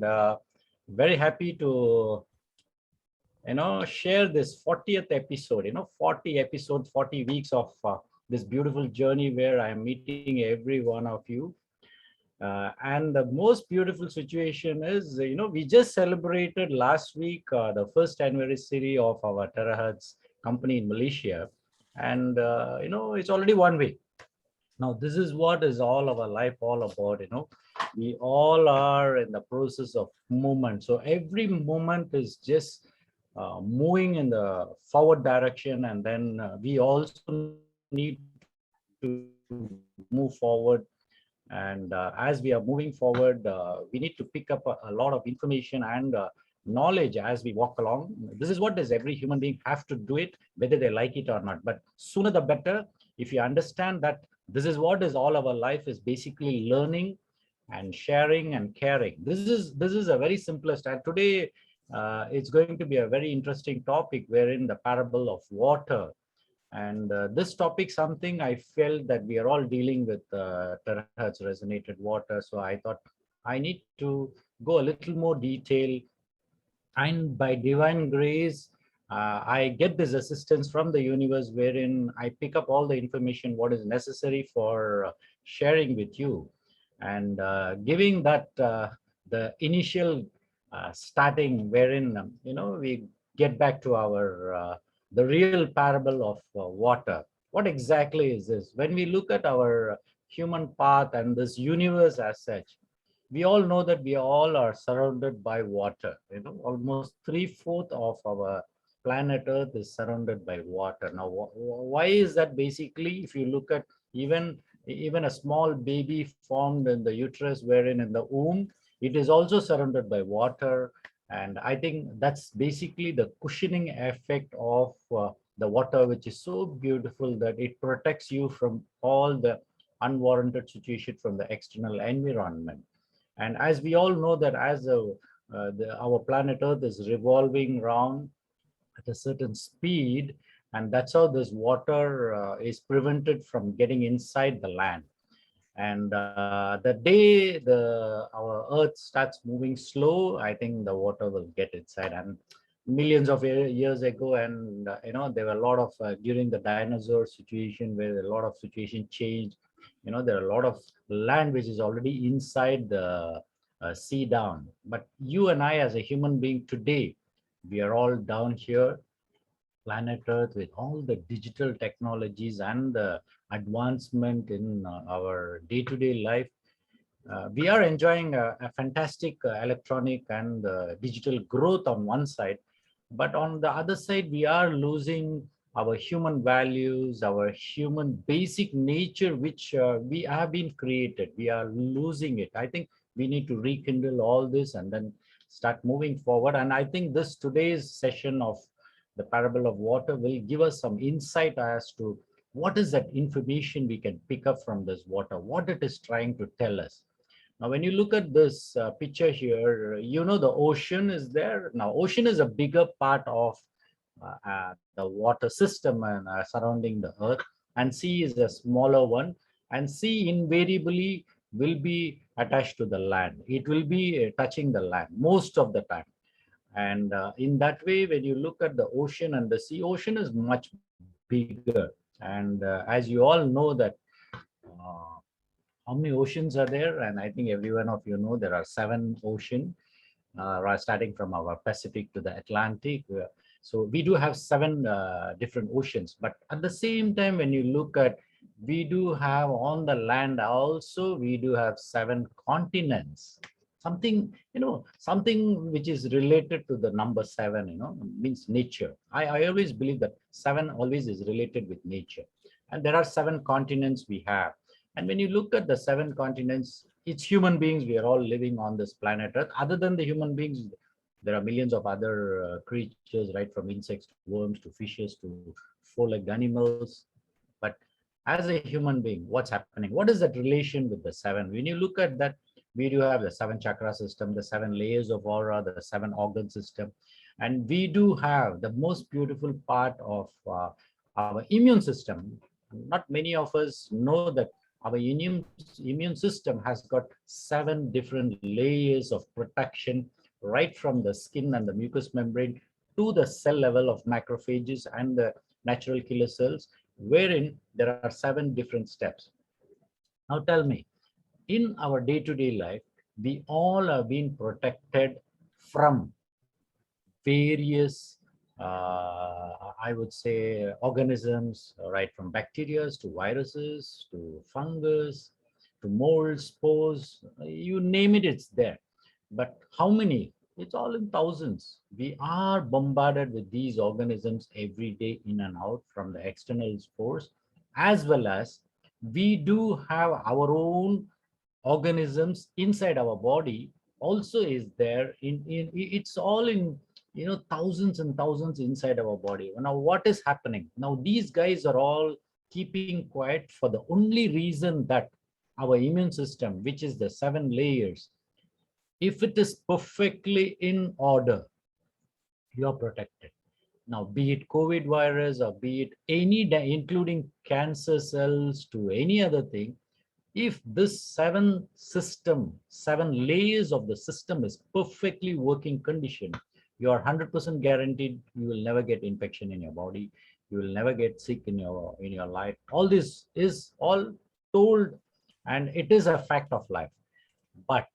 uh, very happy to share this 40th episode. 40 episodes, 40 weeks of this beautiful journey where I am meeting every one of you. And the most beautiful situation is, we just celebrated last week the first anniversary of our terahertz company in Malaysia. And it's already one week now. This is what is all our life all about. We all are in the process of movement, so every moment is just moving in the forward direction, and then we also need to move forward. And as we are moving forward, we need to pick up a lot of information and knowledge as we walk along. This is what does every human being have to do it, whether they like it or not. But sooner the better. If you understand that this is what is all our life is basically learning and sharing and caring. This is a very simplest. And today it's going to be a very interesting topic wherein the parable of water. And this topic, something I felt that we are all dealing with terahertz resonated water. So I thought I need to go a little more detail. And by divine grace, I get this assistance from the universe wherein I pick up all the information what is necessary for sharing with you, and giving that the initial starting wherein we get back to our the real parable of water. What exactly is this? When we look at our human path and this universe as such, we all know that we all are surrounded by water. Almost three-fourths of our planet Earth is surrounded by water. Now, why is that? Basically, if you look at even a small baby formed in the uterus, wherein in the womb, it is also surrounded by water. And I think that's basically the cushioning effect of the water, which is so beautiful that it protects you from all the unwarranted situation from the external environment. And as we all know that as our planet Earth is revolving around at a certain speed, and that's how this water is prevented from getting inside the land. And the day our Earth starts moving slow, I think the water will get inside. And millions of years ago, and there were a lot of during the dinosaur situation where a lot of situation changed. There are a lot of land which is already inside the sea down. But you and I, as a human being today, we are all down here, planet Earth, with all the digital technologies and the advancement in our day-to-day life. We are enjoying a fantastic electronic and digital growth on one side, but on the other side, we are losing our human values, our human basic nature, which we have been created. We are losing it. I think we need to rekindle all this and then start moving forward. And I think this today's session of the parable of water will give us some insight as to what is that information we can pick up from this water, what it is trying to tell us. Now, when you look at this picture here, the ocean is there. Now, ocean is a bigger part of the water system and surrounding the earth, and sea is a smaller one. And sea invariably will be attached to the land. It will be touching the land most of the time. And in that way, when you look at the ocean and the sea, ocean is much bigger. And as you all know that uh, how many oceans are there? And I think every one of you know there are seven oceans, starting from our Pacific to the Atlantic. So we do have seven different oceans. But at the same time, when you look at, we do have on the land also, we do have seven continents. Something which is related to the number seven, means nature. I always believe that seven always is related with nature. And there are seven continents we have. And when you look at the seven continents, it's human beings. We are all living on this planet Earth. Other than the human beings, there are millions of other creatures, right, from insects to worms to fishes to four-legged animals. But as a human being, what's happening? What is that relation with the seven? When you look at that, we do have the seven chakra system, the seven layers of aura, the seven organ system. And we do have the most beautiful part of our immune system. Not many of us know that Our immune system has got 7 different layers of protection, right from the skin and the mucous membrane to the cell level of macrophages and the natural killer cells, wherein there are 7 different steps. Now tell me, in our day-to-day life, we all have been protected from various, I would say, organisms, right from bacteria to viruses to fungus to molds, spores, you name it, it's there. But how many? It's all in thousands. We are bombarded with these organisms every day in and out from the external spores, as well as we do have our own organisms inside our body also is there it's all in thousands and thousands inside our body. Now what is happening now? These guys are all keeping quiet for the only reason that our immune system, which is the 7 layers, if it is perfectly in order, you are protected. Now be it COVID virus or be it any including cancer cells to any other thing, if this 7 layers of the system is perfectly working condition, you are 100% guaranteed you will never get infection in your body. You will never get sick in your life. All this is all told, and it is a fact of life. But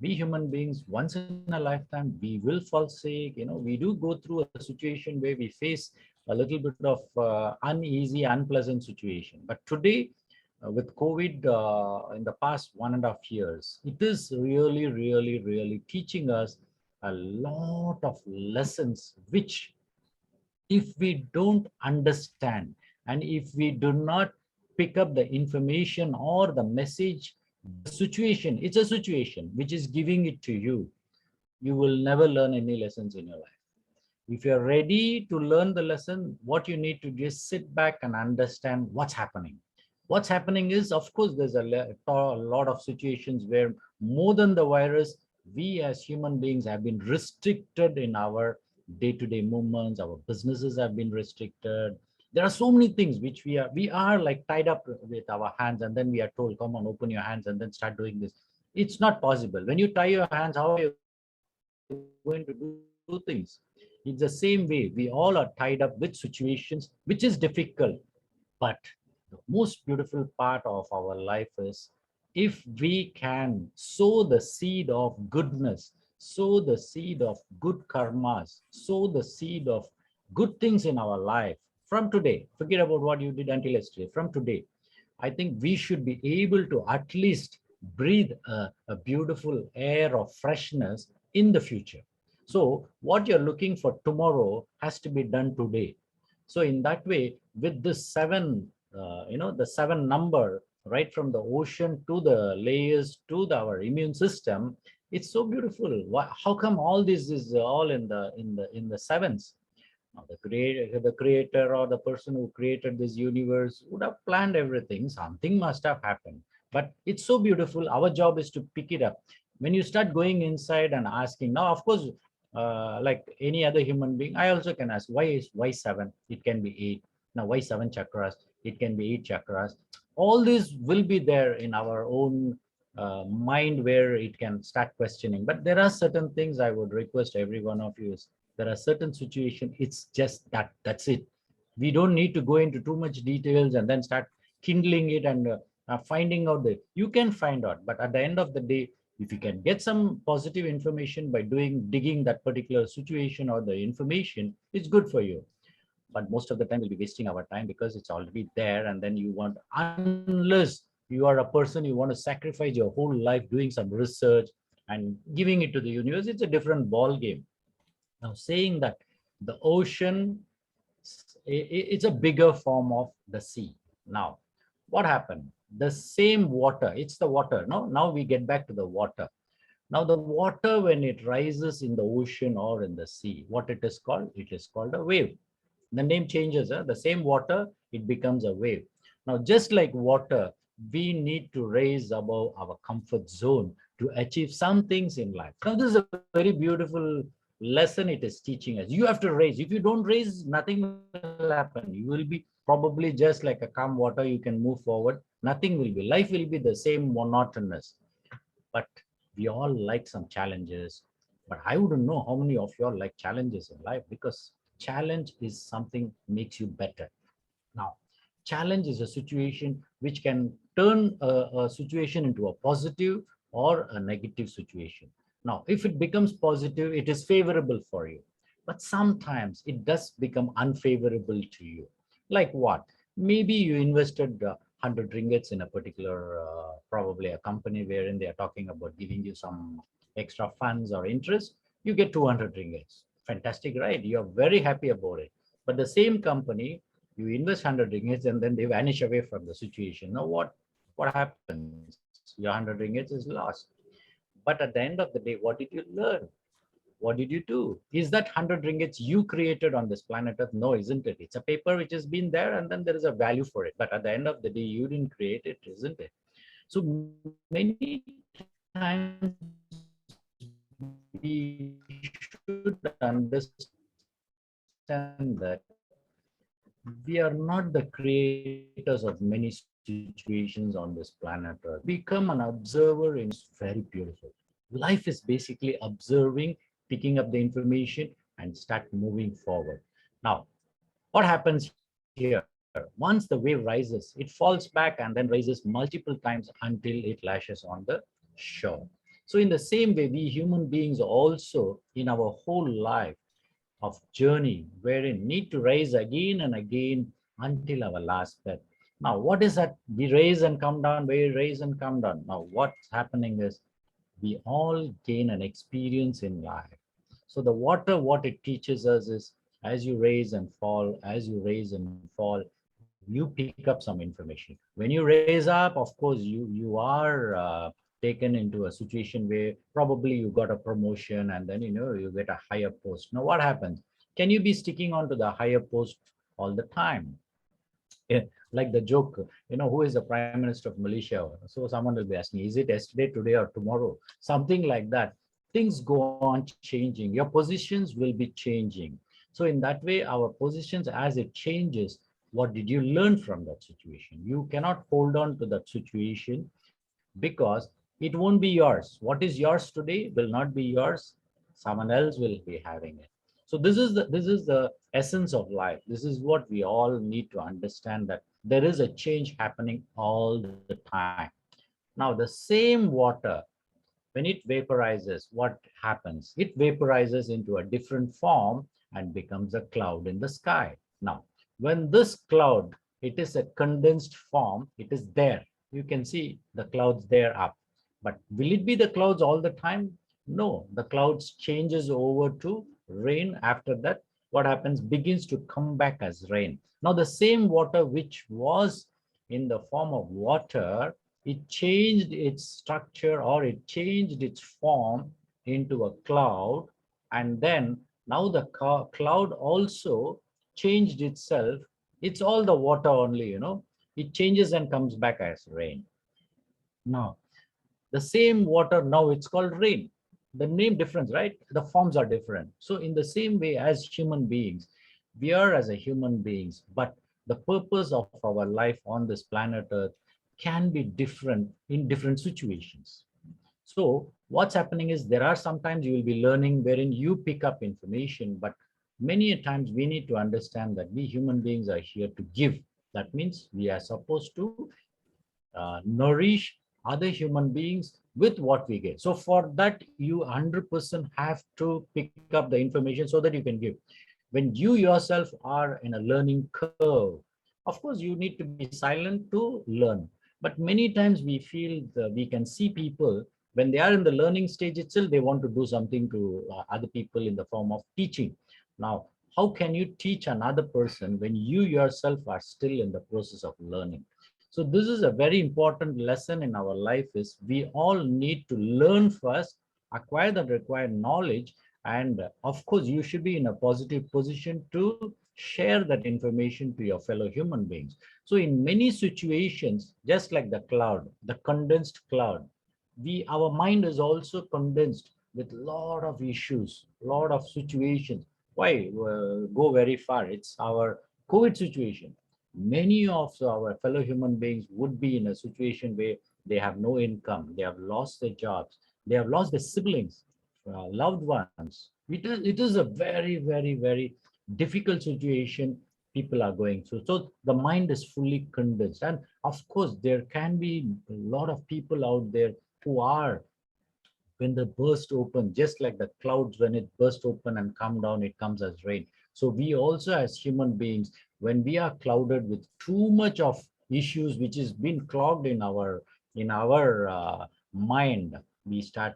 we human beings, once in a lifetime, we will fall sick. We do go through a situation where we face a little bit of uneasy, unpleasant situation. But today, with COVID in the past 1.5 years, it is really, really, really teaching us a lot of lessons, which if we don't understand and if we do not pick up the information or the message, the situation, it's a situation which is giving it to you, you will never learn any lessons in your life. If you're ready to learn the lesson, what you need to do is sit back and understand what's happening. What's happening is, of course, there's a lot of situations where more than the virus, we as human beings have been restricted in our day-to-day movements. Our businesses have been restricted. There are so many things which we are like tied up with our hands, and then we are told, come on, open your hands and then start doing this. It's not possible. When you tie your hands, how are you going to do things? It's the same way. We all are tied up with situations which is difficult. But the most beautiful part of our life is if we can sow the seed of goodness, sow the seed of good karmas, sow the seed of good things in our life from today. Forget about what you did until yesterday. From today, I think we should be able to at least breathe a beautiful air of freshness in the future. So what you're looking for tomorrow has to be done today. So in that way, with this the 7 number, right from the ocean to the layers to our immune system, it's so beautiful. How come all this is all in the sevens? Now, the creator or the person who created this universe would have planned everything. Something must have happened. But it's so beautiful. Our job is to pick it up. When you start going inside and asking, now, of course, like any other human being, I also can ask, why 7? It can be 8. Now, why 7 chakras? It can be 8 chakras. All this will be there in our own mind where it can start questioning. But there are certain things I would request every one of you is, there are certain situations, it's just that's it. We don't need to go into too much details and then start kindling it and finding out that you can find out. But at the end of the day, if you can get some positive information by digging that particular situation or the information, it's good for you. But most of the time we'll be wasting our time because it's already there. And then you want, unless you are a person, you want to sacrifice your whole life doing some research and giving it to the universe, it's a different ball game. Now, saying that the ocean, it's a bigger form of the sea. Now, what happened? The same water, it's the water. No, now we get back to the water. Now, the water, when it rises in the ocean or in the sea, what it is called? It is called a wave. The name changes. The same water, it becomes a wave. Now, just like water, we need to raise above our comfort zone to achieve some things in life. Now, this is a very beautiful lesson it is teaching us. You have to raise. If you don't raise, nothing will happen. You will be probably just like a calm water. You can move forward. Nothing will be. Life will be the same monotonous. But we all like some challenges. But I wouldn't know how many of you all like challenges in life, because challenge is something makes you better. Now, challenge is a situation which can turn a situation into a positive or a negative situation. Now, if it becomes positive, it is favorable for you. But sometimes it does become unfavorable to you. Like what? Maybe you invested 100 ringgits in a particular, probably a company wherein they are talking about giving you some extra funds or interest. You get 200 ringgits. Fantastic, right? You're very happy about it. But the same company, you invest 100 ringgits and then they vanish away from the situation. Now what happens? Your 100 ringgits is lost. But at the end of the day, what did you learn? What did you do? Is that 100 ringgits you created on this planet Earth? No, isn't it? It's a paper which has been there and then there is a value for it. But at the end of the day, you didn't create it, isn't it? So many times we should understand that we are not the creators of many situations on this planet Earth. Become an observer in very beautiful. Life is basically observing, picking up the information, and start moving forward. Now, what happens here? Once the wave rises, it falls back and then rises multiple times until it lashes on the shore. So in the same way, we human beings also in our whole life of journey wherein need to rise again and again until our last breath. Now, what is that? We raise and come down, we raise and come down. Now, what's happening is we all gain an experience in life. So the water, what it teaches us is as you raise and fall, as you raise and fall, you pick up some information. When you raise up, of course, you are taken into a situation where probably you got a promotion and then you get a higher post. Now, what happens? Can you be sticking on to the higher post all the time? Yeah, like the joke, who is the prime minister of Malaysia? So someone will be asking, is it yesterday, today, or tomorrow? Something like that. Things go on changing. Your positions will be changing. So in that way, our positions, as it changes, what did you learn from that situation? You cannot hold on to that situation because it won't be yours. What is yours today will not be yours. Someone else will be having it. So this is the essence of life. This is what we all need to understand, that there is a change happening all the time. Now the same water, when it vaporizes, what happens? It vaporizes into a different form and becomes a cloud in the sky. Now, when this cloud, it is a condensed form, it is there. You can see the clouds there up. But will it be the clouds all the time? No, the clouds changes over to rain. After that, what happens? Begins to come back as rain. Now, the same water which was in the form of water, it changed its structure, or it changed its form into a cloud. And then now the cloud also changed itself. It's all the water only, it changes and comes back as rain. Now, the same water, now it's called rain. The name difference, right? The forms are different. So in the same way, as human beings, we are as a human beings, but the purpose of our life on this planet Earth can be different in different situations. So what's happening is, there are sometimes you will be learning wherein you pick up information, but many a times we need to understand that we human beings are here to give. That means we are supposed to nourish other human beings with what we get. So for that, you 100% have to pick up the information so that you can give. When you yourself are in a learning curve, of course, you need to be silent to learn. But many times we feel we can see people, when they are in the learning stage itself, they want to do something to other people in the form of teaching. Now, how can you teach another person when you yourself are still in the process of learning? So this is a very important lesson in our life, is we all need to learn first, acquire the required knowledge, and of course, you should be in a positive position to share that information to your fellow human beings. So in many situations, just like the cloud, the condensed cloud, our mind is also condensed with a lot of issues, lot of situations. Why go very far? It's our COVID situation. many of our fellow human beings would be in a situation where they have no income, they have lost their jobs, they have lost their siblings, loved ones. It is a very, very, very difficult situation people are going through. So the mind is fully condensed. And of course, there can be a lot of people out there who are, when they burst open, just like the clouds, when it burst open and come down, it comes as rain. So we also, as human beings, when we are clouded with too much of issues which is been clogged in our mind, we start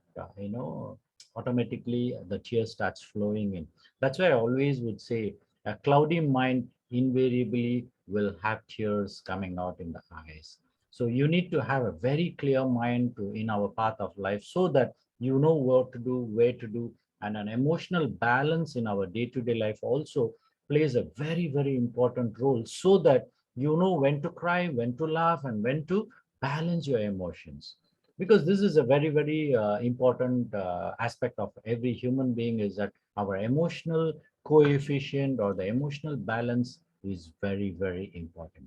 automatically the tears starts flowing in. That's why I always would say a cloudy mind invariably will have tears coming out in the eyes. So you need to have a very clear mind to in our path of life, so that you know what to do, where to do. And an emotional balance in our day-to-day life also plays a very, very important role, so that you know when to cry, when to laugh, and when to balance your emotions. Because this is a very, very important aspect of every human being, is that our emotional coefficient or the emotional balance is very, very important.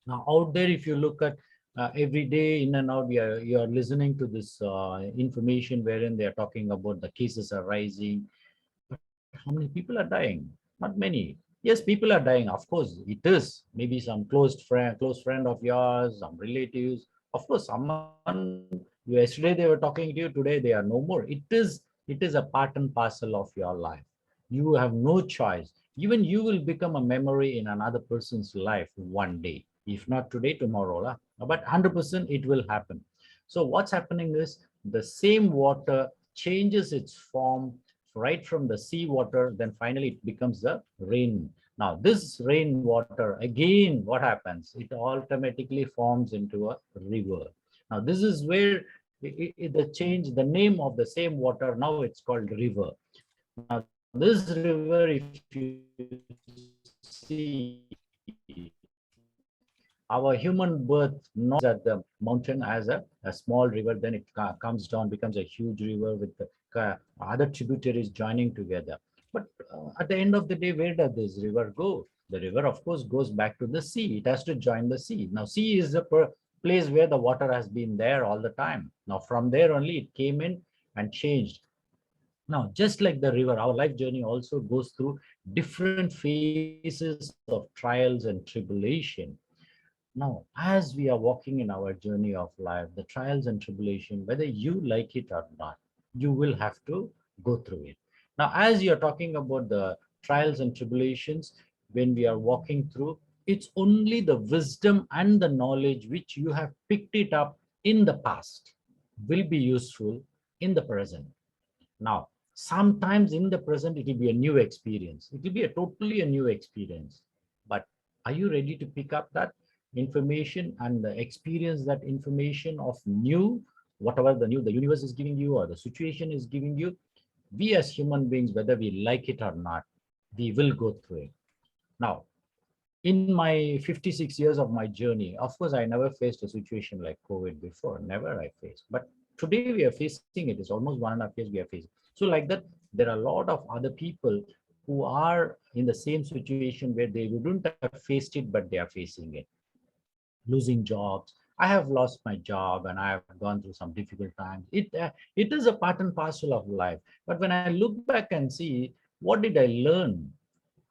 Now, out there, if you look at every day in and out, you are listening to this information wherein they are talking about the cases are rising. But how many people are dying? Not many. Yes, people are dying. Of course, it is. Maybe some close friend of yours, some relatives. Of course, someone yesterday they were talking to you, today they are no more. It is a part and parcel of your life. You have no choice. Even you will become a memory in another person's life one day. If not today, tomorrow. Lah. But 100% it will happen. So what's happening is the same water changes its form right from the sea water, then finally it becomes the rain. Now, this rainwater, again, what happens? It automatically forms into a river. Now, this is where the change, the name of the same water, now it's called river. Now, this river, if you see, our human birth knows that the mountain as a small river, then it comes down, becomes a huge river with the other tributaries joining together. But at the end of the day, where does this river go? The river, of course, goes back to the sea. It has to join the sea. Now, sea is the place where the water has been there all the time. Now, from there only it came in and changed. Now, just like the river, our life journey also goes through different phases of trials and tribulation. Now, as we are walking in our journey of life, the trials and tribulation, whether you like it or not, you will have to go through it. Now, as you're talking about the trials and tribulations, when we are walking through, it's only the wisdom and the knowledge which you have picked it up in the past will be useful in the present. Now, sometimes in the present, it will be a new experience. It will be a totally a new experience. But are you ready to pick up that information and experience that information of new, whatever the new the universe is giving you or the situation is giving you? We as human beings, whether we like it or not, we will go through it. Now, in my 56 years of my journey, of course, I never faced a situation like COVID before. Never I faced. But today we are facing it. It's almost 1.5 years we are facing. So like that, there are a lot of other people who are in the same situation where they wouldn't have faced it, but they are facing it. Losing jobs. I have lost my job and I have gone through some difficult times. It is a part and parcel of life. But when I look back and see, what did I learn?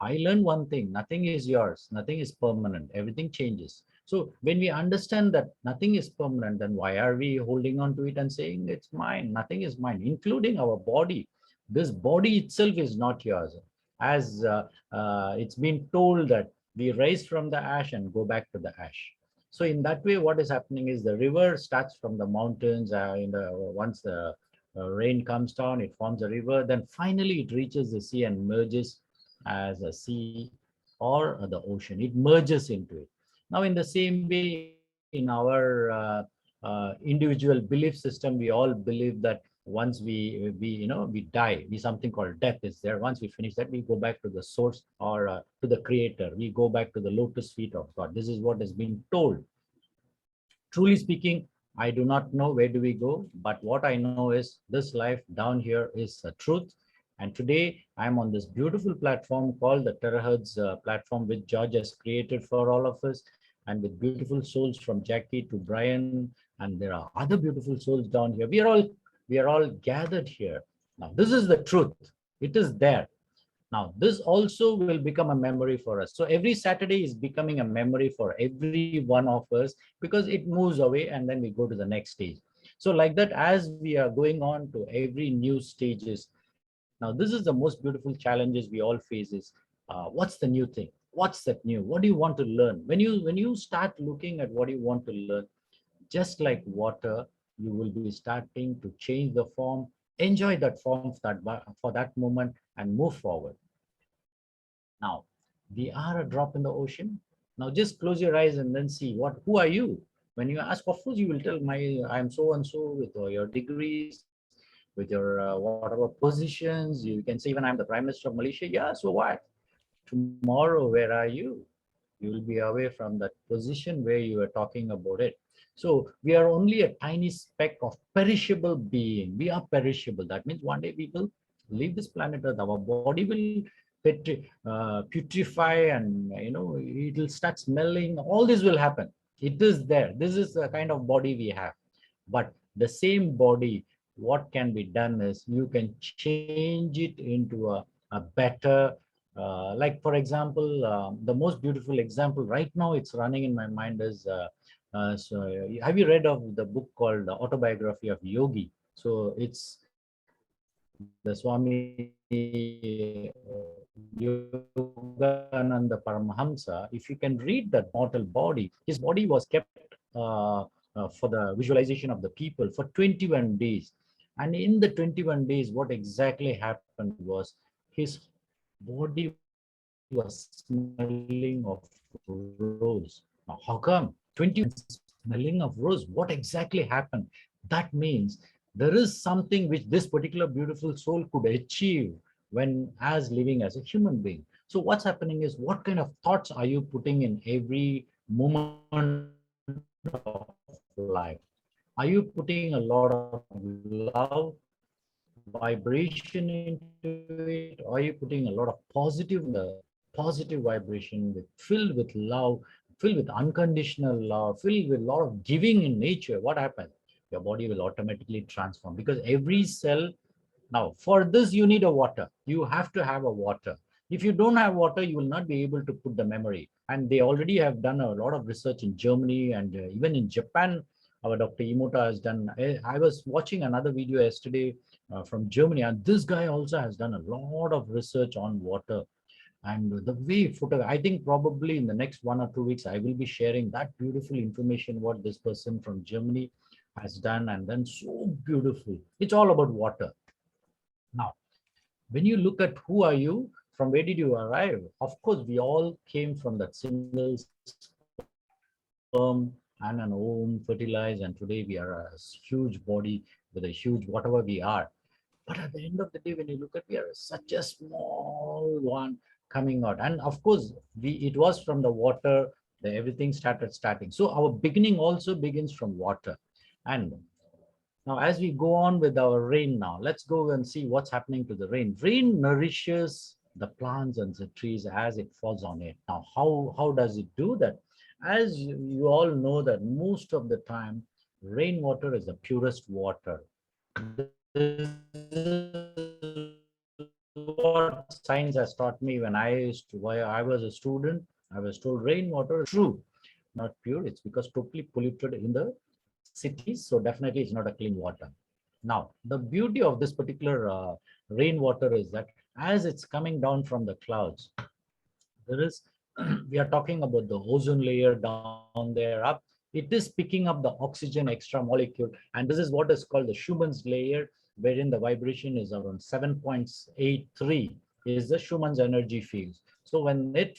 I learned one thing: nothing is yours, nothing is permanent, everything changes. So when we understand that nothing is permanent, then why are we holding on to it and saying it's mine? Nothing is mine, including our body. This body itself is not yours. As it's been told that we rise from the ash and go back to the ash. So in that way, what is happening is the river starts from the mountains. Once the rain comes down, it forms a river. Then finally, it reaches the sea and merges as a sea or the ocean. It merges into it. Now, in the same way, in our individual belief system, we all believe that once we die, we something called death is there. Once we finish that, we go back to the source or to the creator. We go back to the lotus feet of God. This is what has been told. Truly speaking, I do not know where do we go, but what I know is this life down here is a truth. And today I'm on this beautiful platform called the Terahertz platform, which George has created for all of us, and with beautiful souls from Jackie to Brian, and there are other beautiful souls down here. We are all gathered here. Now, this is the truth. It is there. Now, this also will become a memory for us. So every Saturday is becoming a memory for every one of us, because it moves away and then we go to the next stage. So like that, as we are going on to every new stages. Now, this is the most beautiful challenges we all face is, what's the new thing? What's that new? What do you want to learn? When you start looking at what you want to learn, just like water, you will be starting to change the form, enjoy that form for that moment, and move forward. Now, we are a drop in the ocean. Now, just close your eyes and then see who are you? When you ask, of course, you will tell I'm so and so with all your degrees, with your whatever positions. You can say, even I'm the Prime Minister of Malaysia. Yeah, so what? Tomorrow, where are you? You will be away from that position where you were talking about it. So we are only a tiny speck of perishable being. We are perishable. That means one day we will leave this planet Earth. Our body will putrefy, and it will start smelling. All this will happen. It is there. This is the kind of body we have. But the same body, what can be done is you can change it into a better, like for example, the most beautiful example right now it's running in my mind is, have you read of the book called Autobiography of Yogi? So it's the Swami Yogananda Paramahamsa. If you can read that mortal body, his body was kept for the visualization of the people for 21 days. And in the 21 days, what exactly happened was his body was smelling of rose. Now, how come 21 smelling of rose? What exactly happened? That means there is something which this particular beautiful soul could achieve when as living as a human being. So what's happening is, what kind of thoughts are you putting in every moment of life? Are you putting a lot of love vibration into it, or are you putting a lot of positive vibration filled with love, filled with unconditional love, filled with a lot of giving in nature? What happens? Your body will automatically transform, because every cell. Now, for this, you need a water. You have to have a water. If you don't have water, you will not be able to put the memory. And they already have done a lot of research in Germany, and even in Japan. Our Dr. Imota has done. I was watching another video yesterday from Germany, and this guy also has done a lot of research on water. And the way I think probably in the next 1 or 2 weeks, I will be sharing that beautiful information what this person from Germany has done, and then so beautiful. It's all about water. Now, when you look at who are you, from where did you arrive? Of course, we all came from that single sperm and an ovum fertilized, and today we are a huge body with a huge whatever we are. But at the end of the day, when you look at, we are such a small one coming out. And of course, it was from the water that everything starting. So our beginning also begins from water. And now, as we go on with our rain now, let's go and see what's happening to the rain. Rain nourishes the plants and the trees as it falls on it. Now, how does it do that? As you all know that most of the time, rainwater is the purest water. This is what science has taught me while I was a student. I was told rainwater is true, not pure. It's because totally polluted in the cities, so definitely it's not a clean water. Now, the beauty of this particular rainwater is that as it's coming down from the clouds, there is we are talking about the ozone layer down there up. It is picking up the oxygen extra molecule, and this is what is called the Schumann's layer, wherein the vibration is around 7.83 is the Schumann's energy fields. So when it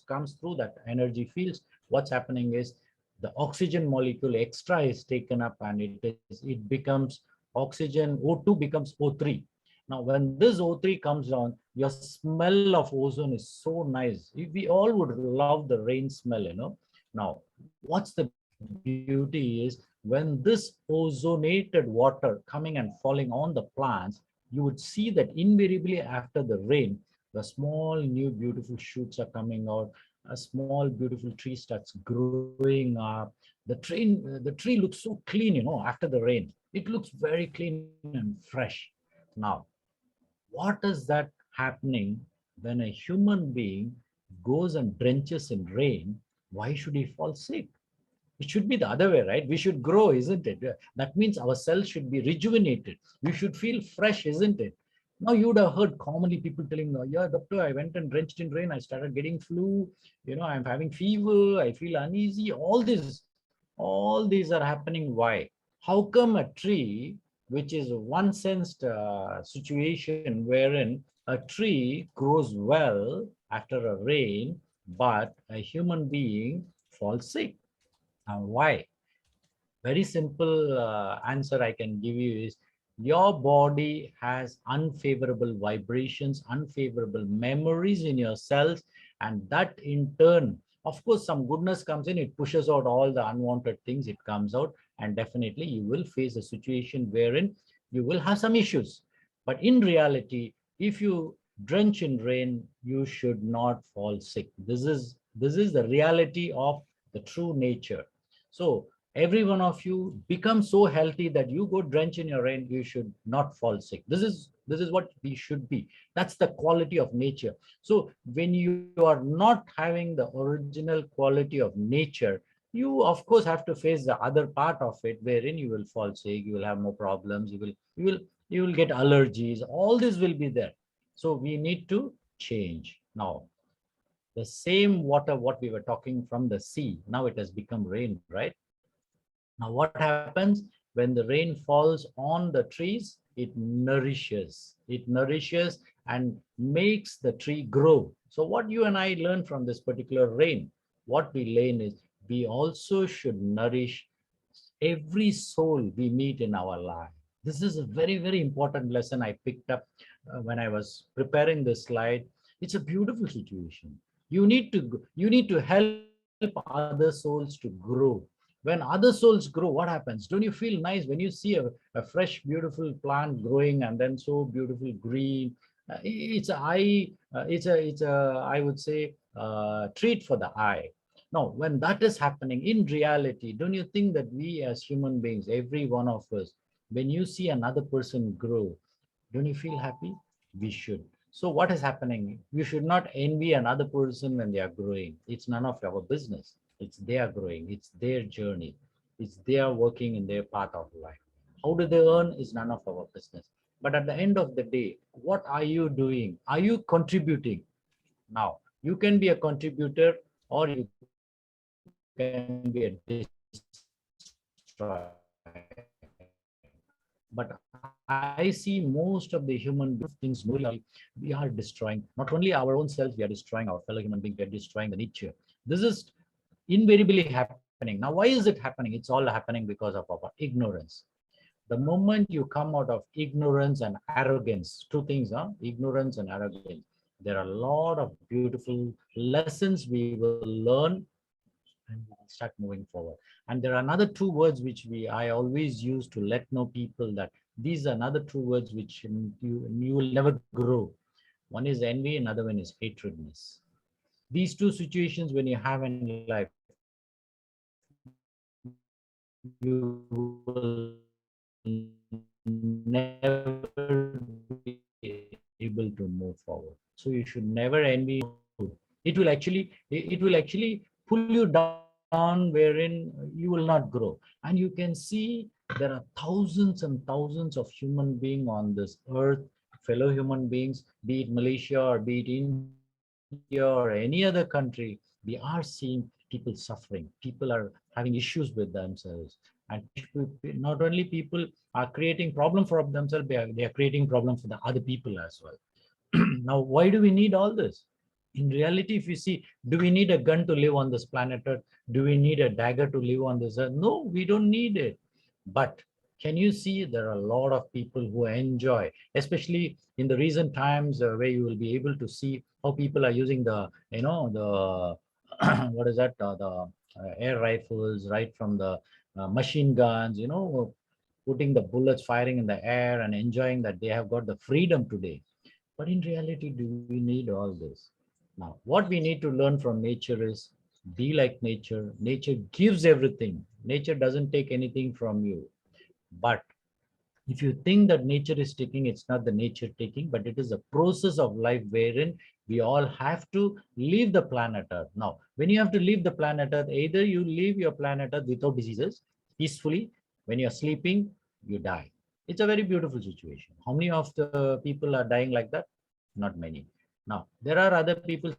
comes through that energy fields, what's happening is the oxygen molecule extra is taken up, and it becomes oxygen. O2 becomes O3. Now, when this O3 comes down, your smell of ozone is so nice. We all would love the rain smell. Now, what's the beauty is, when this ozonated water coming and falling on the plants, you would see that invariably after the rain, the small new beautiful shoots are coming out, a small beautiful tree starts growing up. The tree looks so clean, after the rain. It looks very clean and fresh. Now, what is that happening when a human being goes and drenches in rain? Why should he fall sick? It should be the other way, right? We should grow, isn't it? That means our cells should be rejuvenated. We should feel fresh, isn't it? Now you would have heard commonly people telling, yeah, doctor, I went and drenched in rain. I started getting flu. I'm having fever. I feel uneasy. All these are happening. Why? How come a tree, which is one sensed situation wherein a tree grows well after a rain, but a human being falls sick? Why? Very simple answer I can give you is your body has unfavorable vibrations, unfavorable memories in your cells, and that in turn, of course, some goodness comes in, it pushes out all the unwanted things, it comes out, and definitely you will face a situation wherein you will have some issues. But in reality, if you drench in rain, you should not fall sick. This is the reality of the true nature. So every one of you become so healthy that you go drench in your rain, you should not fall sick. This is what we should be. That's the quality of nature. So when you are not having the original quality of nature, you of course have to face the other part of it, wherein you will fall sick, you will have more problems, you will get allergies, all this will be there. So we need to change. Now the same water what we were talking from the sea, now it has become rain, right? Now, what happens when the rain falls on the trees? It nourishes and makes the tree grow. So, what you and I learn from this particular rain, what we learn is we also should nourish every soul we meet in our life. This is a very, very important lesson I picked up when I was preparing this slide. It's a beautiful situation. You need to help other souls to grow. When other souls grow, what happens? Don't you feel nice when you see a fresh, beautiful plant growing and then so beautiful green? It's a I would say treat for the eye. Now, when that is happening in reality, don't you think that we as human beings, every one of us, when you see another person grow, don't you feel happy? We should. So what is happening? You should not envy another person when they are growing. It's none of our business. It's their growing. It's their journey. It's their working in their path of life. How do they earn is none of our business. But at the end of the day, what are you doing? Are you contributing? Now, you can be a contributor or you can be a destroyer. But I see most of the human things knowingly, we are destroying not only our own selves, we are destroying our fellow human beings, we are destroying the nature. This is invariably happening. Now, why is it happening? It's all happening because of our ignorance. The moment you come out of ignorance and arrogance, two things, ignorance and arrogance, there are a lot of beautiful lessons we will learn and we will start moving forward. And there are another two words which I always use to let know people that these are another two words which you will never grow. One is envy, another one is hatredness. These two situations when you have in life, you will never be able to move forward. So you should never envy. It will actually pull you down wherein you will not grow. And you can see there are thousands and thousands of human beings on this earth, fellow human beings, be it Malaysia or be it India or any other country. We are seeing people suffering. People are having issues with themselves. And not only people are creating problem for themselves, they are creating problem for the other people as well. Now, why do we need all this? In reality, if you see, do we need a gun to live on this planet Earth? Do we need a dagger to live on this earth? No, we don't need it. But can you see there are a lot of people who enjoy, especially in the recent times where you will be able to see how people are using the what is that, the air rifles, right from the machine guns, putting the bullets firing in the air and enjoying that they have got the freedom today. But in reality, do we need all this? Now, what we need to learn from nature is be like nature. Nature gives everything. Nature doesn't take anything from you. But if you think that nature is taking, it's not the nature taking, but it is a process of life wherein we all have to leave the planet Earth. Now, when you have to leave the planet Earth, either you leave your planet Earth without diseases, peacefully. When you're sleeping, you die. It's a very beautiful situation. How many of the people are dying like that? Not many. Now, there are other people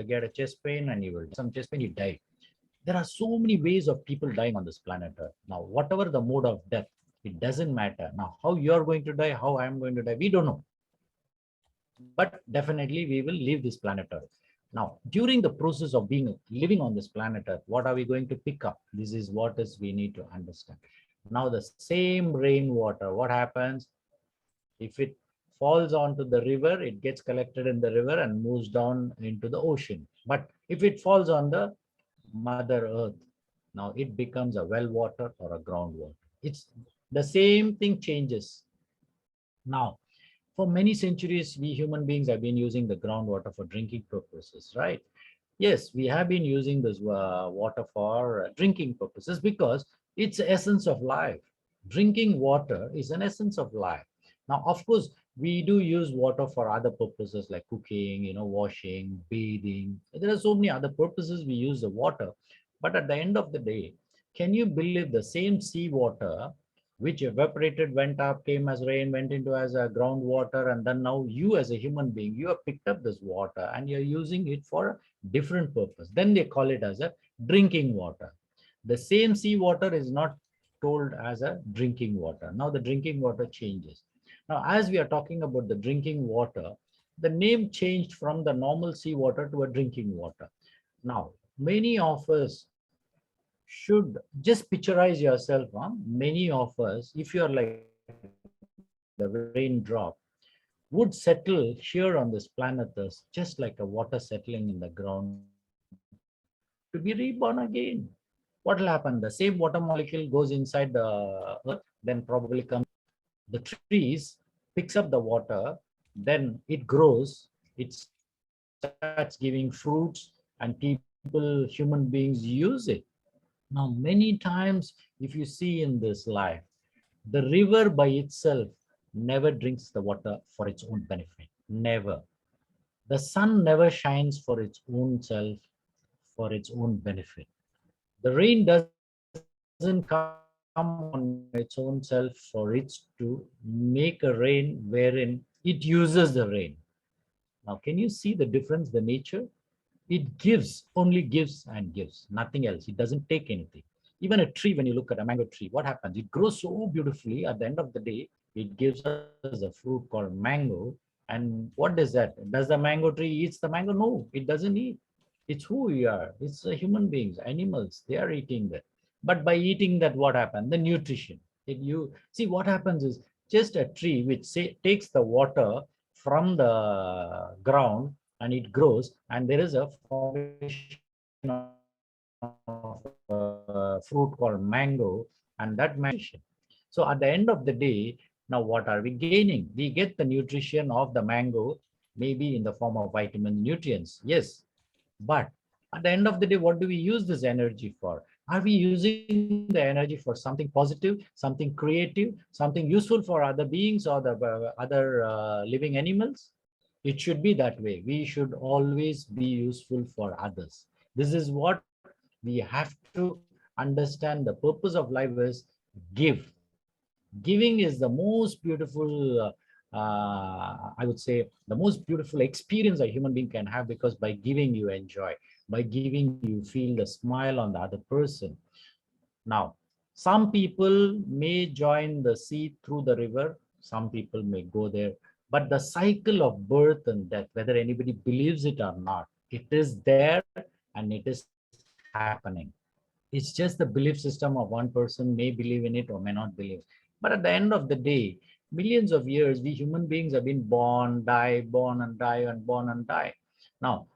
get a chest pain and you will some chest pain, you die. There are so many ways of people dying on this planet Earth. Now, whatever the mode of death, it doesn't matter. Now, how you're going to die, how I'm going to die, we don't know. But definitely we will leave this planet Earth. Now, during the process of being living on this planet Earth, what are we going to pick up? This is what is we need to understand. Now, the same rainwater, what happens? If it falls onto the river, it gets collected in the river and moves down into the ocean. But if it falls on the Mother Earth, now it becomes a well water or a groundwater. It's the same thing changes. Now, for many centuries, we human beings have been using the groundwater for drinking purposes, right? Yes, we have been using this water for drinking purposes because it's the essence of life. Drinking water is an essence of life. Now, of course, we do use water for other purposes like cooking, washing, bathing. There are so many other purposes we use the water. But at the end of the day, can you believe the same seawater which evaporated, went up, came as rain, went into as a groundwater, and then now you as a human being, you have picked up this water and you're using it for a different purpose. Then they call it as a drinking water. The same seawater is not told as a drinking water. Now the drinking water changes. Now, as we are talking about the drinking water, the name changed from the normal seawater to a drinking water. Now, many of us should just picturize yourself. Many of us, if you're like the raindrop, would settle here on this planet Earth, just like a water settling in the ground, to be reborn again. What will happen? The same water molecule goes inside the earth, then probably comes the trees, picks up the water, then it grows, it starts giving fruits, and people, human beings use it. Now, many times, if you see in this life, the river by itself never drinks the water for its own benefit. Never. The sun never shines for its own self, for its own benefit. The rain doesn't come on its own self for it to make a rain wherein it uses the rain. Now, can you see the difference, the nature? It gives, only gives and gives, nothing else. It doesn't take anything. Even a tree, when you look at a mango tree, what happens? It grows so beautifully. At the end of the day, it gives us a fruit called mango. And what does that? Does the mango tree eats the mango? No, it doesn't eat. It's who we are. It's human beings, animals. They are eating that. But by eating that, what happened? The nutrition. You see what happens is just a tree which takes the water from the ground and it grows, and there is a formation of a fruit called mango, and that mango nutrition. So at the end of the day, now what are we gaining? We get the nutrition of the mango, maybe in the form of vitamins, nutrients, yes. But at the end of the day, what do we use this energy for? Are we using the energy for something positive, something creative, something useful for other beings or the other living animals? It should be that way. We should always be useful for others. This is what we have to understand. The purpose of life is give. Giving is the most beautiful, I would say, the most beautiful experience a human being can have, because by giving you enjoy, by giving you feel the smile on the other person. Now, some people may join the sea through the river, some people may go there, but the cycle of birth and death, whether anybody believes it or not, it is there and it is happening. It's just the belief system of one person may believe in it or may not believe. But at the end of the day, millions of years, we human beings have been born, die, born and die, and born and die. Now,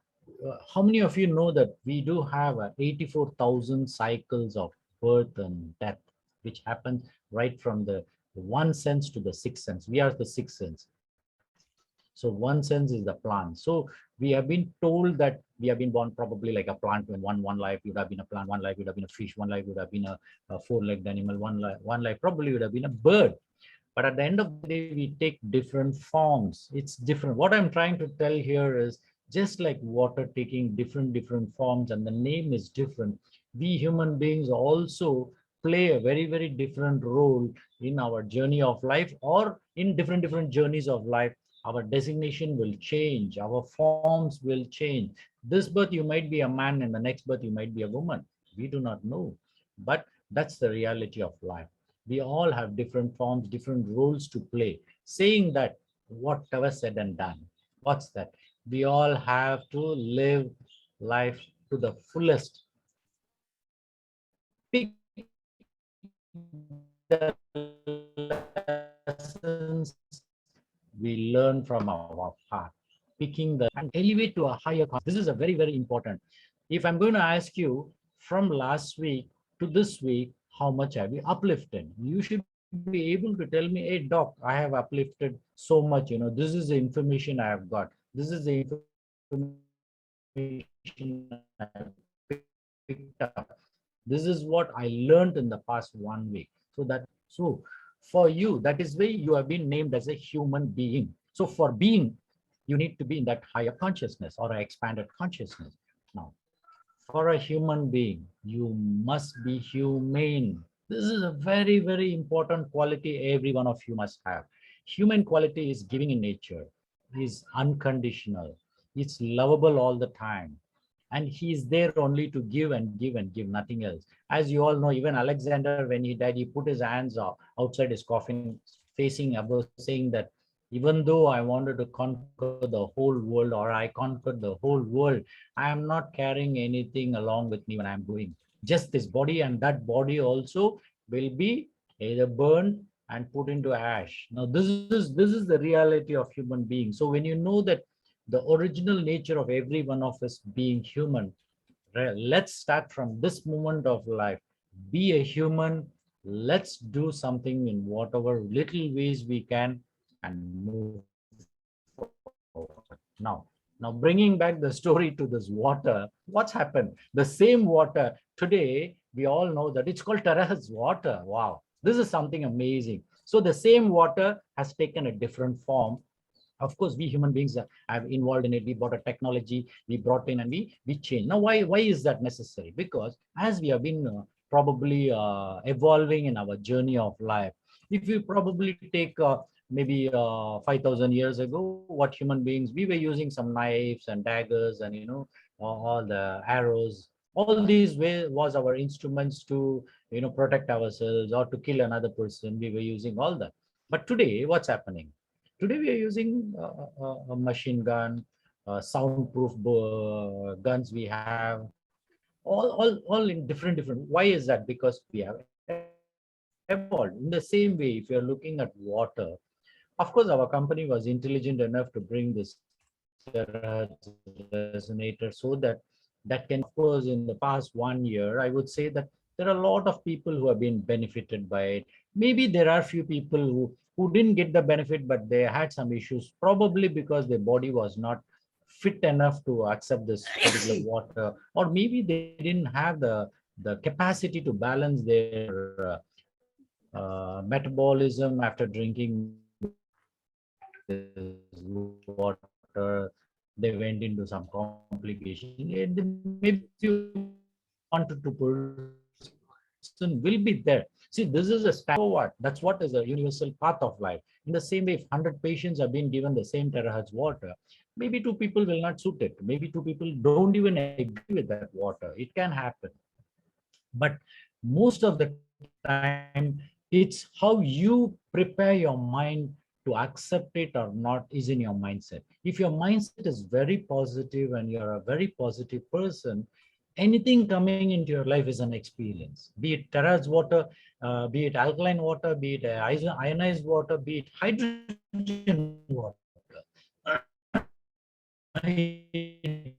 how many of you know that we do have 84,000 cycles of birth and death, which happens right from the one sense to the sixth sense? We are the sixth sense. So one sense is the plant. So we have been told that we have been born probably like a plant. When one life you would have been a plant, one life you would have been a fish, one life you would have been a four-legged animal, one life probably would have been a bird. But at the end of the day, we take different forms. It's different. What I'm trying to tell here is just like water taking different forms, and the name is different. We human beings also play a very different role in our journey of life, or in different journeys of life. Our designation will change, our forms will change. This birth you might be a man, and the next birth you might be a woman. We do not know, but that's the reality of life. We all have different forms, different roles to play. Saying that, whatever said and done, what's that? We all have to live life to the fullest. Pick the lessons we learn from our past, picking the and elevate to a higher. This is a very important. If I'm going to ask you from last week to this week, how much have you uplifted? You should be able to tell me, hey doc, I have uplifted so much. This is the information I have got. This is the information I picked up. This is what I learned in the past 1 week. So for you, that is why you have been named as a human being. So for being, you need to be in that higher consciousness or an expanded consciousness. Now, for a human being, you must be humane. This is a very important quality every one of you must have. Human quality is giving in nature, is unconditional, it's lovable all the time. And he is there only to give and give and give, nothing else. As you all know, even Alexander, when he died, he put his hands outside his coffin, facing above, saying that even though I wanted to conquer the whole world, or I conquered the whole world, I am not carrying anything along with me when I'm going. Just this body, and that body also will be either burned and put into ash. Now, this is the reality of human beings. So when you know that the original nature of every one of us being human, let's start from this moment of life. Be a human. Let's do something in whatever little ways we can and move forward. Now, bringing back the story to this water, what's happened? The same water today, we all know that it's called Tara's water. Wow, this is something amazing. So the same water has taken a different form. Of course, we human beings have involved in it. We brought a technology, we brought in, and we changed. Now, why is that necessary? Because as we have been probably evolving in our journey of life, if you probably take maybe 5,000 years ago, what human beings, we were using some knives and daggers, and all the arrows. All these was our instruments to protect ourselves or to kill another person. We were using all that. But today, what's happening? Today we are using a machine gun, soundproof guns we have, all in different. Why is that? Because we have evolved. In the same way, if you're looking at water, of course, our company was intelligent enough to bring this terahertz resonator so that can, of course, in the past 1 year, I would say that there are a lot of people who have been benefited by it. Maybe there are few people who didn't get the benefit, but they had some issues, probably because their body was not fit enough to accept this particular water, or maybe they didn't have the capacity to balance their metabolism after drinking this water. They went into some complication. Maybe few person will be there. See, this is a step forward. That's what is a universal path of life. In the same way, if 100 patients have been given the same terahertz water, maybe two people will not suit it. Maybe two people don't even agree with that water. It can happen. But most of the time, it's how you prepare your mind to accept it or not is in your mindset. If your mindset is very positive and you're a very positive person, anything coming into your life is an experience. Be it Tara's water, be it alkaline water, be it ionized water, be it ionized water, be it hydrogen water. it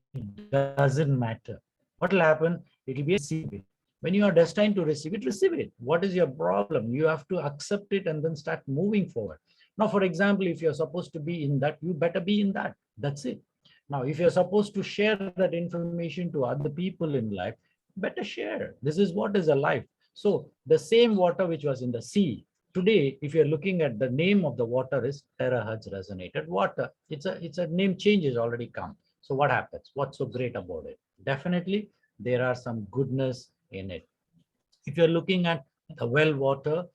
doesn't matter. What will happen? It will be received. When you are destined to receive it, receive it. What is your problem? You have to accept it and then start moving forward. Now, for example, if you're supposed to be in that, you better be in that. That's it. Now, if you're supposed to share that information to other people in life, better share. This is what is a life. So the same water which was in the sea, today, if you're looking at the name of the water is terahertz resonated water. It's a name change has already come. So what happens? What's so great about it? Definitely, there are some goodness in it. If you're looking at the well water,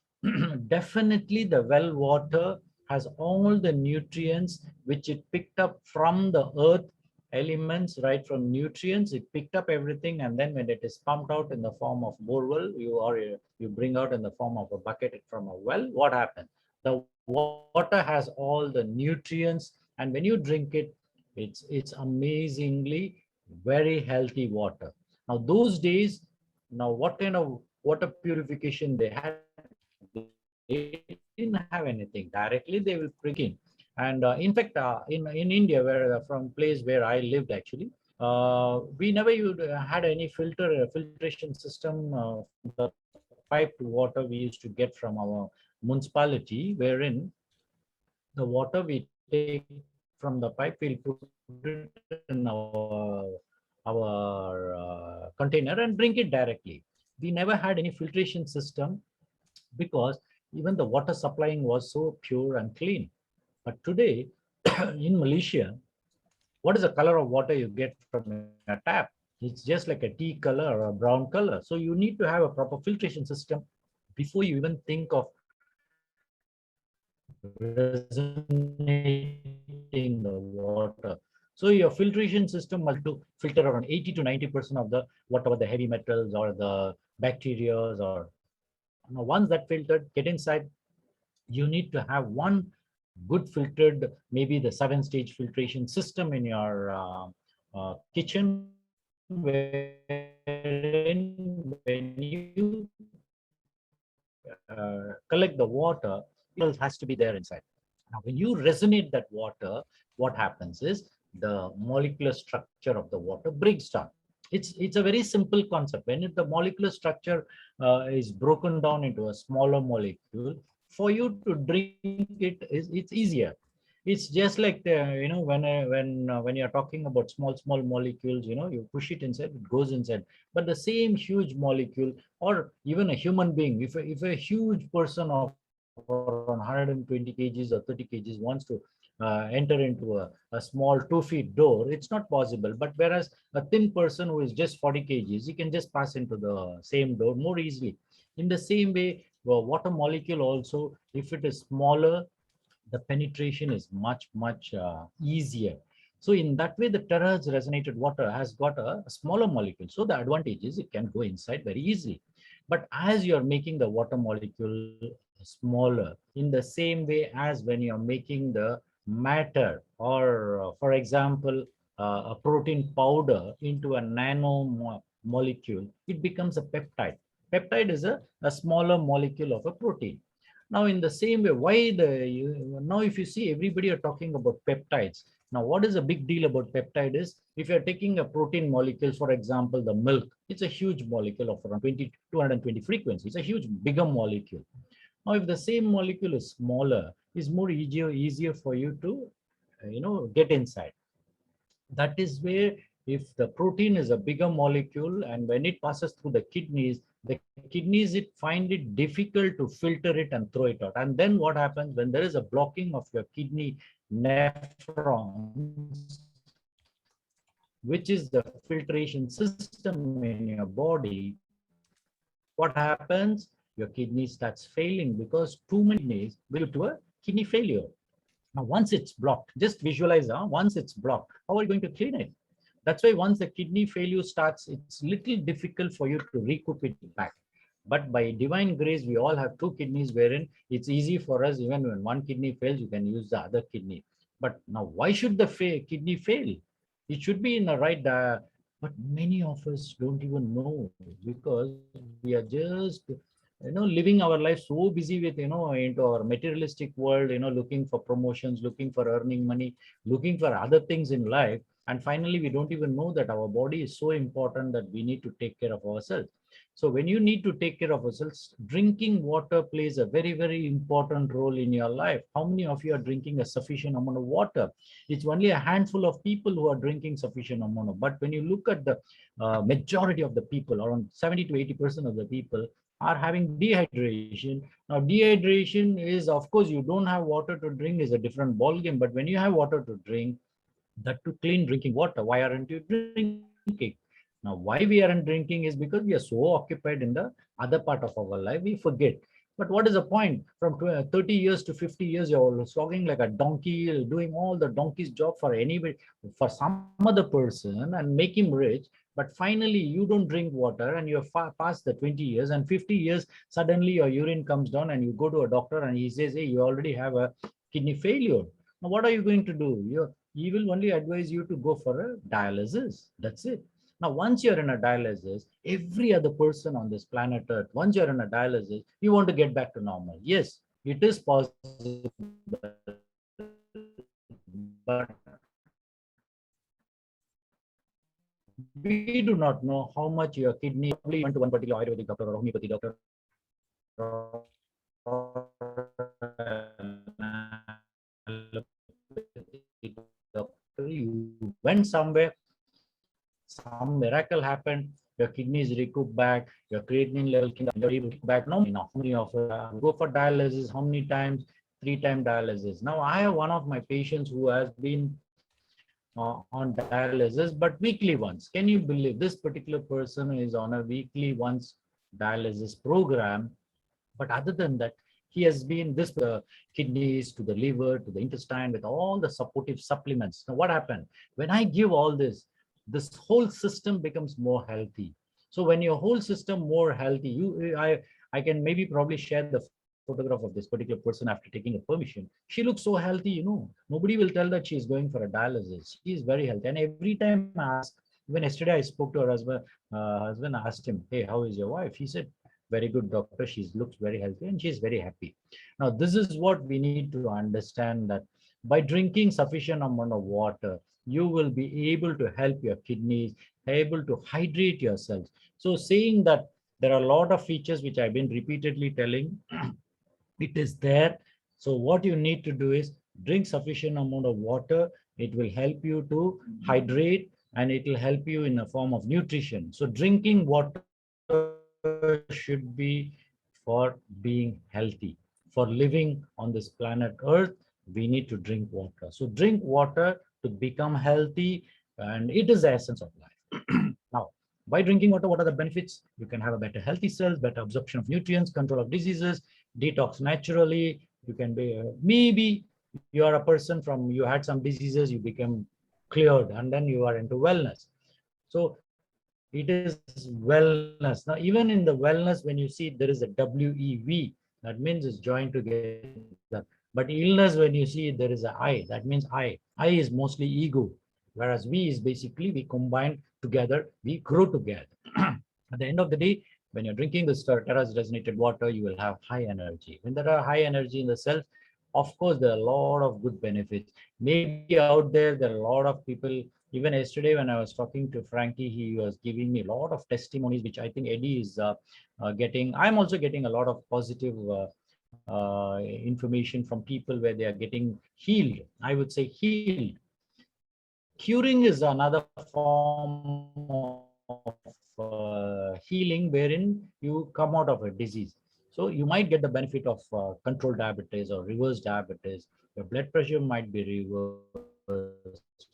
definitely the well water has all the nutrients which it picked up from the earth elements, right? From nutrients, it picked up everything, and then when it is pumped out in the form of borewell, you bring out in the form of a bucket from a well. What happens? The water has all the nutrients, and when you drink it, it's amazingly very healthy water. Now those days, now what kind of water purification they had? They didn't have anything. Directly they will bring in. And in fact, in India, where from place where I lived actually, we never had any filtration system from the piped water we used to get from our municipality, wherein the water we take from the pipe, we'll put it in our container and drink it directly. We never had any filtration system because even the water supplying was so pure and clean. But today, in Malaysia, what is the color of water you get from a tap? It's just like a tea color or a brown color. So you need to have a proper filtration system before you even think of resonating the water. So your filtration system must to filter around 80 to 90% of the whatever the heavy metals or the bacteria, or once that filtered get inside, you need to have one good filtered, maybe the 7-stage filtration system in your kitchen, wherein when you collect the water, it has to be there inside. Now, when you resonate that water, what happens is the molecular structure of the water breaks down. It's a very simple concept. When the molecular structure is broken down into a smaller molecule, for you to drink it's easier. It's just like when you're talking about small molecules, you push it inside, it goes inside. But the same huge molecule, or even a human being, if a huge person of around 120 kgs or 30 kgs wants to enter into a small 2 feet door, it's not possible. But whereas a thin person who is just 40 kgs, he can just pass into the same door more easily. In the same way, water molecule also, if it is smaller, the penetration is much easier. So in that way, the terahertz resonated water has got a smaller molecule. So the advantage is it can go inside very easily. But as you're making the water molecule smaller, in the same way as when you're making the matter, or for example, a protein powder into a molecule, it becomes a peptide. Peptide is a smaller molecule of a protein. Now, in the same way, now if you see everybody are talking about peptides. Now, what is a big deal about peptide is if you're taking a protein molecule, for example, the milk, it's a huge molecule of around 220 frequency. It's a huge, bigger molecule. Now, if the same molecule is smaller, it's more easier for you to, get inside. That is where if the protein is a bigger molecule and when it passes through the kidneys it find it difficult to filter it and throw it out. And then what happens when there is a blocking of your kidney nephrons, which is the filtration system in your body, what happens? Your kidney starts failing because too many kidneys will lead to a kidney failure. Now, once it's blocked, just visualize, once it's blocked, how are you going to clean it? That's why once the kidney failure starts, it's little difficult for you to recoup it back. But by divine grace, we all have two kidneys, wherein it's easy for us, even when one kidney fails, you can use the other kidney. But now, why should the kidney fail? It should be in the right, but many of us don't even know because we are just living our life so busy with into our materialistic world, looking for promotions, looking for earning money, looking for other things in life. And finally, we don't even know that our body is so important that we need to take care of ourselves. So when you need to take care of ourselves, drinking water plays a very, very important role in your life. How many of you are drinking a sufficient amount of water? It's only a handful of people who are drinking sufficient amount of, but when you look at the majority of the people, around 70 to 80% of the people are having dehydration. Now, dehydration is, of course, you don't have water to drink is a different ball game, but when you have water to drink, that to clean drinking water, why aren't you drinking? Now, why we aren't drinking is because we are so occupied in the other part of our life, we forget. But what is the point? From 30 years to 50 years, you're slogging like a donkey, doing all the donkey's job for anybody, for some other person, and make him rich. But finally, you don't drink water, and you're far past the 20 years, and 50 years, suddenly your urine comes down, and you go to a doctor, and he says, "Hey, you already have a kidney failure." Now, what are you going to do? He will only advise you to go for a dialysis. That's it. Now, once you're in a dialysis, every other person on this planet Earth, once you're in a dialysis, you want to get back to normal. Yes, it is possible, but we do not know how much your kidney. Probably went to one particular Ayurvedic doctor or homeopathy doctor you went somewhere, some miracle happened, your kidneys recouped back, your creatinine level came down, you're able to back. No, how many of go for dialysis? How many times? 3-time dialysis. Now, I have one of my patients who has been on dialysis, but weekly once. Can you believe this particular person is on a weekly once dialysis program? But other than that, he has been this kidneys to the liver to the intestine with all the supportive supplements. Now, what happened when I give all this whole system becomes more healthy. So when your whole system more healthy, I can maybe probably share the photograph of this particular person after taking a permission. She looks so healthy, nobody will tell that she is going for a dialysis. She is very healthy, and every time I ask, even yesterday I spoke to her husband, I asked him, "Hey, how is your wife?" He said, "Very good, doctor. She looks very healthy and she's very happy." Now, this is what we need to understand, that by drinking sufficient amount of water, you will be able to help your kidneys, able to hydrate yourselves. So saying that there are a lot of features which I've been repeatedly telling, it is there. So what you need to do is drink sufficient amount of water. It will help you to hydrate, and it will help you in a form of nutrition. So drinking water should be for being healthy. For living on this planet Earth, we need to drink water. So drink water to become healthy, and it is the essence of life. Now, by drinking water, what are the benefits? You can have a better healthy cells, better absorption of nutrients, control of diseases, detox naturally. You can be maybe you are a person from, you had some diseases, you become cleared, and then you are into wellness. So it is wellness. Now, even in the wellness, when you see there is a WEV, that means it's joined together. But illness, when you see there is a I, that means I is mostly ego, whereas we is basically we combine together, we grow together. At the end of the day, when you're drinking this terrace resonated water, you will have high energy. When there are high energy in the cells, of course, there are a lot of good benefits. Maybe out there are a lot of people. Even yesterday, when I was talking to Frankie, he was giving me a lot of testimonies, which I think Eddie is getting. I'm also getting a lot of positive information from people where they are getting healed. I would say healed. Curing is another form of healing, wherein you come out of a disease. So you might get the benefit of controlled diabetes or reverse diabetes. Your blood pressure might be reversed.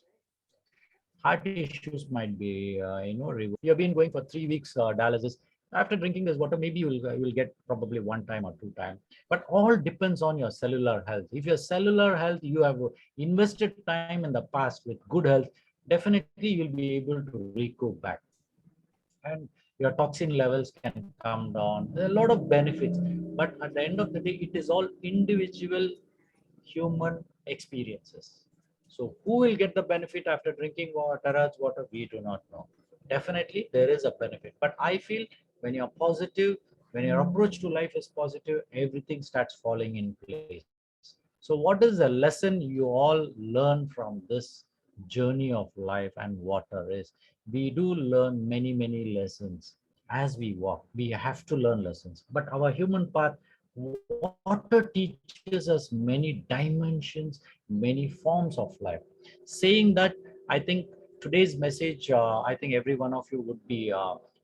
Heart issues might be, reversed. You have been going for 3 weeks dialysis. After drinking this water, maybe you will get probably one time or two times. But all depends on your cellular health. If your cellular health, you have invested time in the past with good health, definitely you'll be able to recoup back, and your toxin levels can come down. There are a lot of benefits, but at the end of the day, it is all individual human experiences. So who will get the benefit after drinking water? Water, we do not know. Definitely there is a benefit, but I feel when you're positive, when your approach to life is positive, everything starts falling in place. So what is the lesson you all learn from this journey of life and water is we do learn many, many lessons as we walk. We have to learn lessons. But our human path, water teaches us many dimensions, many forms of life. Saying that, I think today's message, I think every one of you would be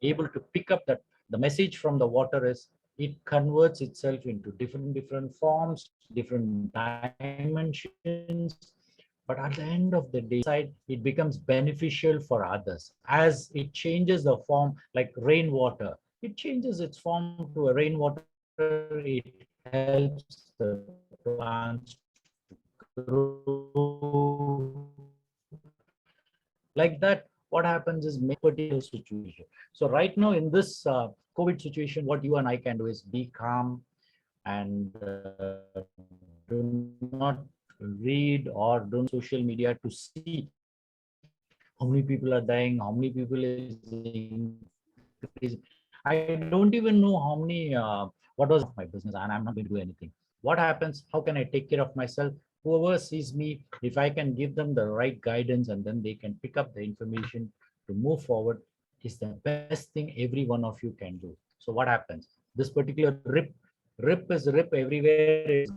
able to pick up that the message from the water is it converts itself into different forms, different dimensions. But at the end of the day, side, it becomes beneficial for others as it changes the form, like rainwater. It changes its form to a rainwater. It helps the plants to grow. Like that, what happens is particular situation. So right now in this COVID situation, what you and I can do is be calm and do not read or don't social media to see how many people are dying, how many people is increasing. I don't even know how many what was my business, and I'm not going to do anything. What happens? How can I take care of myself? Whoever sees me, if I can give them the right guidance and then they can pick up the information to move forward, is the best thing every one of you can do. So what happens? This particular rip is rip everywhere, is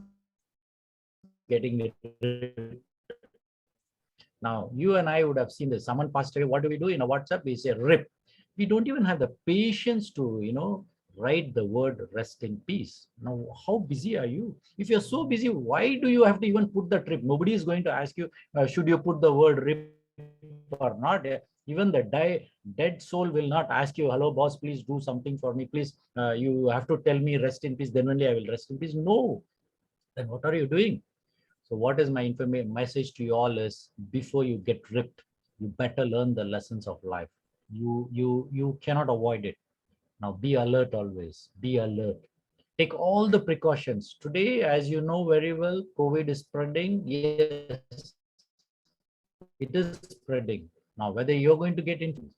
getting ripped. Now, you and I would have seen this. Someone passed away. What do we do in a WhatsApp? We say rip. We don't even have the patience to, write the word rest in peace. Now, how busy are you? If you're so busy, why do you have to even put the rip? Nobody is going to ask you, should you put the word rip or not? Even the dead soul will not ask you, hello, boss, please do something for me. Please, you have to tell me rest in peace. Then only I will rest in peace. No. Then what are you doing? So what is my message to you all is before you get ripped, you better learn the lessons of life. You cannot avoid it. Now be alert always. Be alert. Take all the precautions. Today, as you know very well, COVID is spreading. Yes, it is spreading. Now, whether you're going to get infected,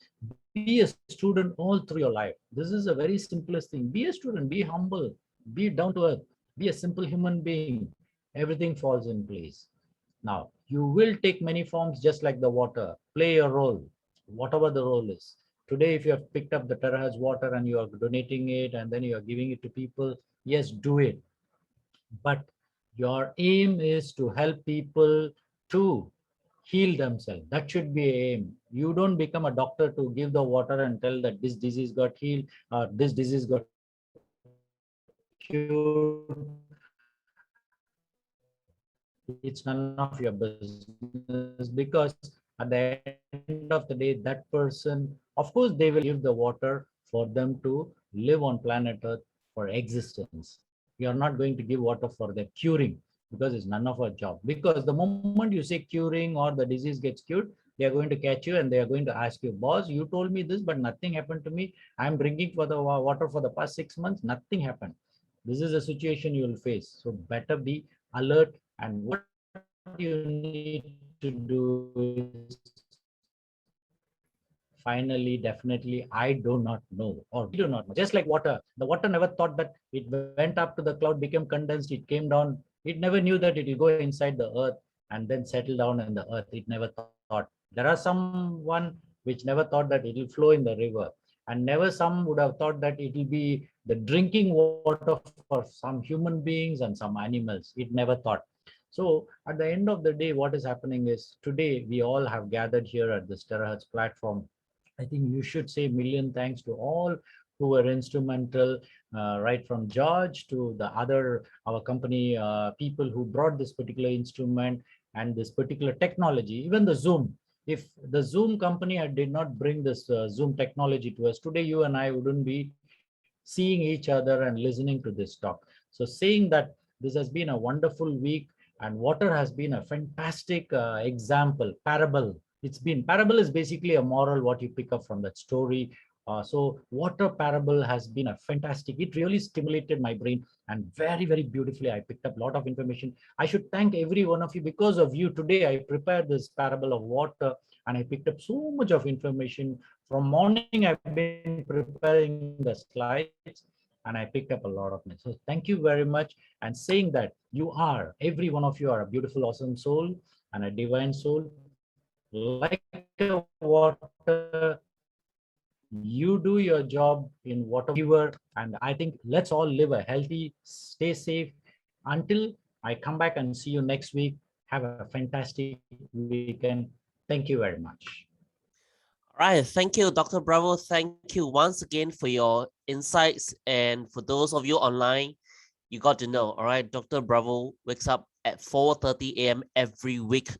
be a student all through your life. This is a very simplest thing. Be a student, be humble, be down to earth, be a simple human being. Everything falls in place. Now, you will take many forms just like the water. Play your role, whatever the role is. Today, if you have picked up the terahertz water and you are donating it and then you are giving it to people, yes, do it. But your aim is to help people to heal themselves. That should be aim. You don't become a doctor to give the water and tell that this disease got healed or this disease got cured. It's none of your business, because at the end of the day, that person, of course, they will give the water for them to live on planet Earth for existence. We are not going to give water for their curing, because it's none of our job. Because the moment you say curing or the disease gets cured, they are going to catch you and they are going to ask you, boss, you told me this, but nothing happened to me. I'm bringing for the water for the past 6 months, nothing happened. This is a situation you will face. So better be alert. And what you need to do is finally, definitely, I do not know, or we do not know. Just like water, the water never thought that it went up to the cloud, became condensed, it came down. It never knew that it will go inside the earth and then settle down in the earth. It never thought. There are someone which never thought that it will flow in the river, and never some would have thought that it will be the drinking water for some human beings and some animals. It never thought. So at the end of the day, what is happening is today we all have gathered here at this terahertz platform. I think you should say million thanks to all who were instrumental, right from George to the other, our company people who brought this particular instrument and this particular technology, even the Zoom. If the Zoom company did not bring this Zoom technology to us, today you and I wouldn't be seeing each other and listening to this talk. So saying that this has been a wonderful week, and water has been a fantastic example, parable. Parable is basically a moral, what you pick up from that story. So water parable has been a fantastic, it really stimulated my brain, and very beautifully I picked up a lot of information. I should thank every one of you. Because of you, today I prepared this parable of water, and I picked up so much of information. From morning I've been preparing the slides, and I picked up a lot of it. So thank you very much. And saying that, every one of you are a beautiful, awesome soul and a divine soul. like a water. You do your job in whatever you were, and I think let's all live a healthy, stay safe. Until I come back and see you next week, have a fantastic weekend. Thank you very much. All right, thank you, Dr. Bravo. Thank you once again for your insights. And for those of you online, you got to know, all right, Dr. Bravo wakes up at 4:30 a.m. every week